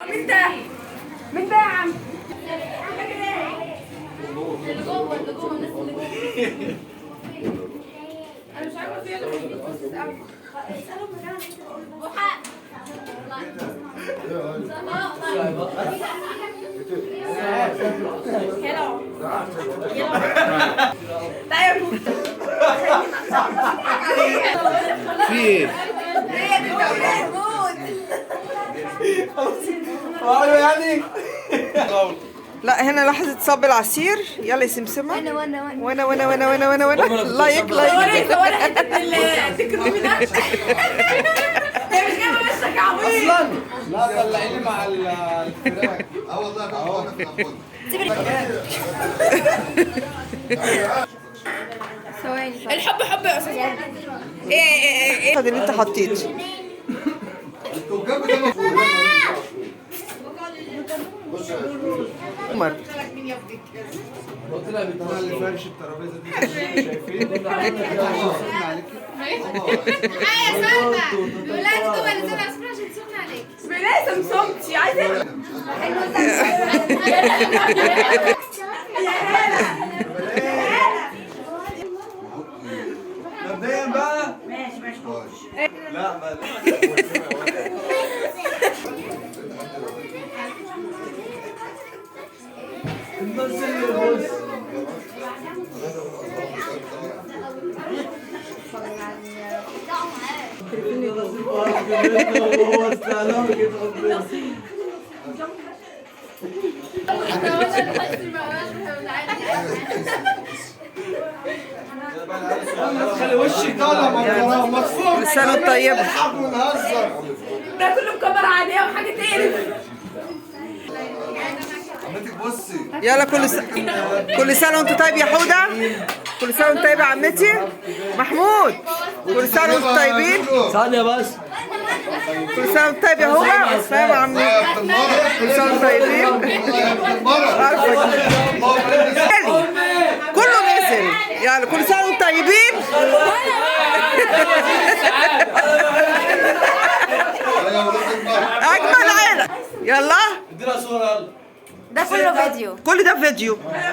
من ده من ده يا عم اللي جوه الناس اللي جوه. انا مش عارفه فيها اللي بتبص قوي. اسالهم مكانها بوحه. هلو لا يا بوحه في ايه؟ هي دي الدولة يعني لا هنا لحظة صب العصير. يلا يا سمسمة. وانا لايك لايك. ولا حتة التكريم ده. هي مش جايبة وشك يا عبيط. لا طلعيني مع الفراخ. والله الحب حب يا استاذ عمر. ايه اللي انت حطيت؟ عمر قلت لها بنتها اللي فرش الترابيزه دي شايفين؟ يا سلمى ولاد جوه اللي زي عشان سخنة عليك. بلا سمسمتي عايزة. مبدئيا بقى ماشي لا ما خلي وشي طالع مدفوع. كل سنة وانت طيبة. بنهزر. ده كله بكاميرا عادية وحاجة تقرف. عمتك بصي. يلا كل سنة وانت طيب يا حودة. كل سنة وانت طيب يا عمتي. محمود كل سنة وانتم طيبين. ثانية بس. كل سنة وانت طيب يا هوبا. سلام يا عمي. كل سنة وانتم طيبين. كله نزل. يلا كل سنة وانتم طيبين. أجمل عيلة. يلا ادينا صورة يلا. ده كله فيديو. كل ده فيديو. هنا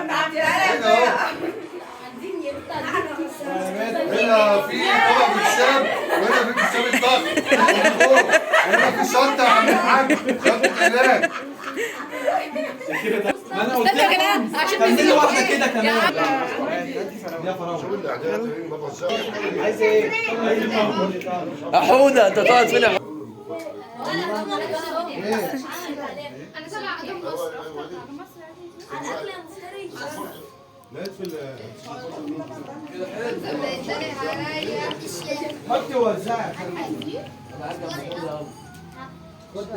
في طبق بالشام وهنا في الشام الضخم. هنا في شنطة يا عم الحاج. شنطة علاج. ما انا قلت لك كملي واحدة كده كمان. يا فراولة. عايز ايه؟ حودة انت تقعد فين؟ انا طالعه قدام مصر. الاكل المفتري. لقيت في عليا. حطي وزعي. خد